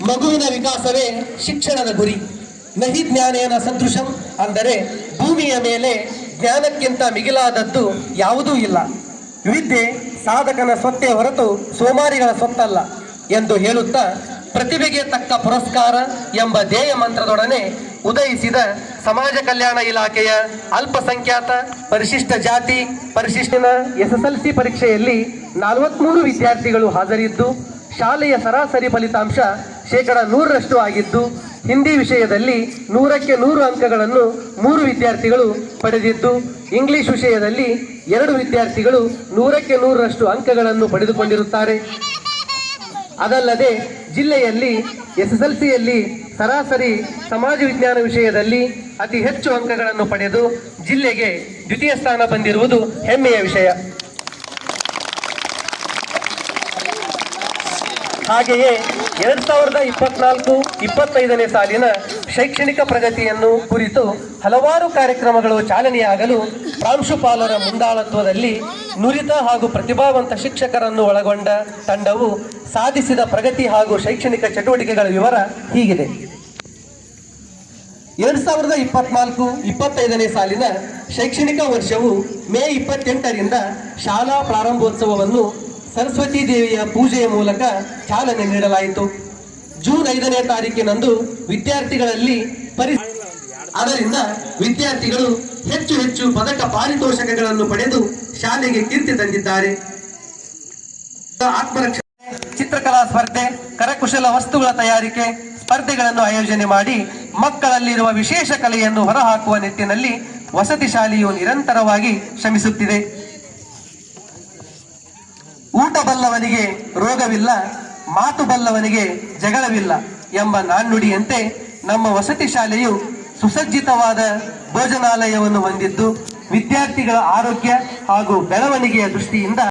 ಮಗುವಿನ ವಿಕಾಸವೇ ಶಿಕ್ಷಣದ ಗುರಿ. ನಹಿ ಜ್ಞಾನೇನ ಸದೃಶಂ ಅಂದರೆ ಭೂಮಿಯ ಮೇಲೆ ಜ್ಞಾನಕ್ಕಿಂತ ಮಿಗಿಲಾದದ್ದು ಯಾವುದೂ ಇಲ್ಲ. ವಿದ್ಯೆ ಸಾಧಕನ ಸ್ವತ್ತೇ ಹೊರತು ಸೋಮಾರಿಗಳ ಸ್ವತ್ತಲ್ಲ ಎಂದು ಹೇಳುತ್ತಾ ಪ್ರತಿಭೆಗೆ ತಕ್ಕ ಪುರಸ್ಕಾರ ಎಂಬ ಧ್ಯೇಯ ಮಂತ್ರದೊಡನೆ ಉದಯಿಸಿದ ಸಮಾಜ ಕಲ್ಯಾಣ ಇಲಾಖೆಯ ಅಲ್ಪಸಂಖ್ಯಾತ ಪರಿಶಿಷ್ಟ ಜಾತಿ ಪರಿಶಿಷ್ಟನ SSLC ಪರೀಕ್ಷೆಯಲ್ಲಿ 43 ವಿದ್ಯಾರ್ಥಿಗಳು ಹಾಜರಿದ್ದು ಶಾಲೆಯ ಸರಾಸರಿ ಫಲಿತಾಂಶ 100% ಆಗಿದ್ದು ಹಿಂದಿ ವಿಷಯದಲ್ಲಿ 100ಕ್ಕೆ 100 ಅಂಕಗಳನ್ನು 3 ವಿದ್ಯಾರ್ಥಿಗಳು ಪಡೆದಿದ್ದು ಇಂಗ್ಲಿಷ್ ವಿಷಯದಲ್ಲಿ 2 ವಿದ್ಯಾರ್ಥಿಗಳು 100ಕ್ಕೆ 100ರಷ್ಟು ಅಂಕಗಳನ್ನು ಪಡೆದುಕೊಂಡಿರುತ್ತಾರೆ. ಅದಲ್ಲದೆ ಜಿಲ್ಲೆಯಲ್ಲಿ SSLCಯಲ್ಲಿ ಸರಾಸರಿ ಸಮಾಜ ವಿಜ್ಞಾನ ವಿಷಯದಲ್ಲಿ ಅತಿ ಹೆಚ್ಚು ಅಂಕಗಳನ್ನು ಪಡೆದು ಜಿಲ್ಲೆಗೆ ದ್ವಿತೀಯ ಸ್ಥಾನ ಬಂದಿರುವುದು ಹೆಮ್ಮೆಯ ವಿಷಯ. ಹಾಗೆಯೇ 2024-25ನೇ ಸಾಲಿನ ಶೈಕ್ಷಣಿಕ ಪ್ರಗತಿಯನ್ನು ಕುರಿತು ಹಲವಾರು ಕಾರ್ಯಕ್ರಮಗಳು ಚಾಲನೆಯಾಗಲು ಪ್ರಾಂಶುಪಾಲರ ಮುಂದಾಳತ್ವದಲ್ಲಿ ನುರಿತ ಹಾಗೂ ಪ್ರತಿಭಾವಂತ ಶಿಕ್ಷಕರನ್ನು ಒಳಗೊಂಡ ತಂಡವು ಸಾಧಿಸಿದ ಪ್ರಗತಿ ಹಾಗೂ ಶೈಕ್ಷಣಿಕ ಚಟುವಟಿಕೆಗಳ ವಿವರ ಹೀಗಿದೆ. 2024-25ನೇ ಸಾಲಿನ ಶೈಕ್ಷಣಿಕ ವರ್ಷವು ಮೇ 28ರಿಂದ ಶಾಲಾ ಪ್ರಾರಂಭೋತ್ಸವವನ್ನು ಸರಸ್ವತಿ ದೇವಿಯ ಪೂಜೆಯ ಮೂಲಕ ಚಾಲನೆ ನೀಡಲಾಯಿತು. ಜೂನ್ 5ನೇ ತಾರೀಕಿನಂದು ವಿದ್ಯಾರ್ಥಿಗಳಲ್ಲಿ ಅದರಿಂದ ವಿದ್ಯಾರ್ಥಿಗಳು ಹೆಚ್ಚು ಪದಕ ಪಾರಿತೋಷಕಗಳನ್ನು ಪಡೆದು ಶಾಲೆಗೆ ಕೀರ್ತಿ ತಂದಿದ್ದಾರೆ. ಆತ್ಮರಕ್ಷಣೆ, ಚಿತ್ರಕಲಾ ಸ್ಪರ್ಧೆ, ಕರಕುಶಲ ವಸ್ತುಗಳ ತಯಾರಿಕೆ ಸ್ಪರ್ಧೆಗಳನ್ನು ಆಯೋಜನೆ ಮಾಡಿ ಮಕ್ಕಳಲ್ಲಿರುವ ವಿಶೇಷ ಕಲೆಯನ್ನು ಹೊರಹಾಕುವ ನಿಟ್ಟಿನಲ್ಲಿ ವಸತಿ ಶಾಲೆಯು ನಿರಂತರವಾಗಿ ಶ್ರಮಿಸುತ್ತಿದೆ. ಊಟ ಬಲ್ಲವನಿಗೆ ರೋಗವಿಲ್ಲ, ಮಾತು ಬಲ್ಲವನಿಗೆ ಜಗಳವಿಲ್ಲ ಎಂಬ ನಾಣ್ಣುಡಿಯಂತೆ ನಮ್ಮ ವಸತಿ ಶಾಲೆಯು ಸುಸಜ್ಜಿತವಾದ ಭೋಜನಾಲಯವನ್ನು ಹೊಂದಿದ್ದು ವಿದ್ಯಾರ್ಥಿಗಳ ಆರೋಗ್ಯ ಹಾಗೂ ಬೆಳವಣಿಗೆಯ ದೃಷ್ಟಿಯಿಂದ